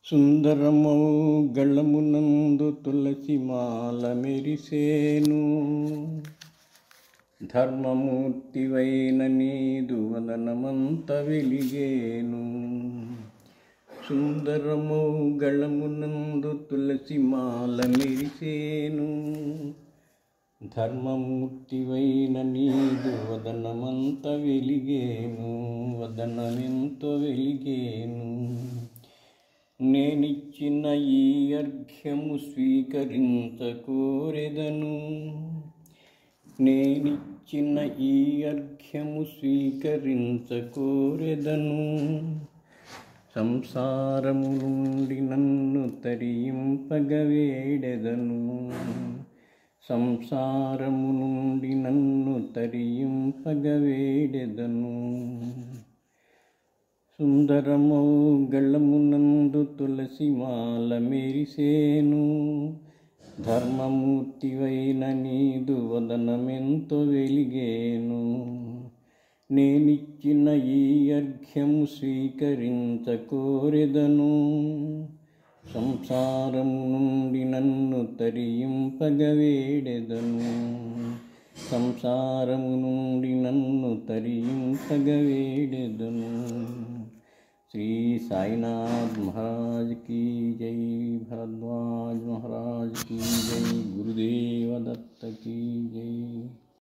సుందరమౌ గళమునందు తులసి మాల మెరిసేను. ధర్మమూర్తివైన నీదు వదనమంత వెలిగేను. సుందరమౌ గళమునందు తులసి మాల మెరిసేను. ధర్మమూర్తివైన నీదు వదనమంత వెలిగేను. వదనమెంతో వెలిగేను. నేనిచ్చిన ఈ అర్ఘ్యము స్వీకరించకోరెదను. నేనిచ్చిన ఈ అర్ఘ్యము స్వీకరించకోరెదను. సంసారము నుండి నన్ను తరింపగవేడెదను. సంసారము నుండి నన్ను తరింపగవేడెదను. సుందరమౌ గళమునందు తులసి మాల మెరిసేను. ధర్మమూర్తివైన నీదు వదనమెంతో వెలిగేను. నేనిచ్చిన ఈ అర్ఘ్యము స్వీకరించకోరెదను. సంసారము నుండి నన్ను తరింపగవేడెదను. సంసారము నుండి నన్ను తరింపగవేడెదను. श्री साईनाथ महाराज की जय, भरद्वाज महाराज की जय, गुरुदेव दत्त की जय।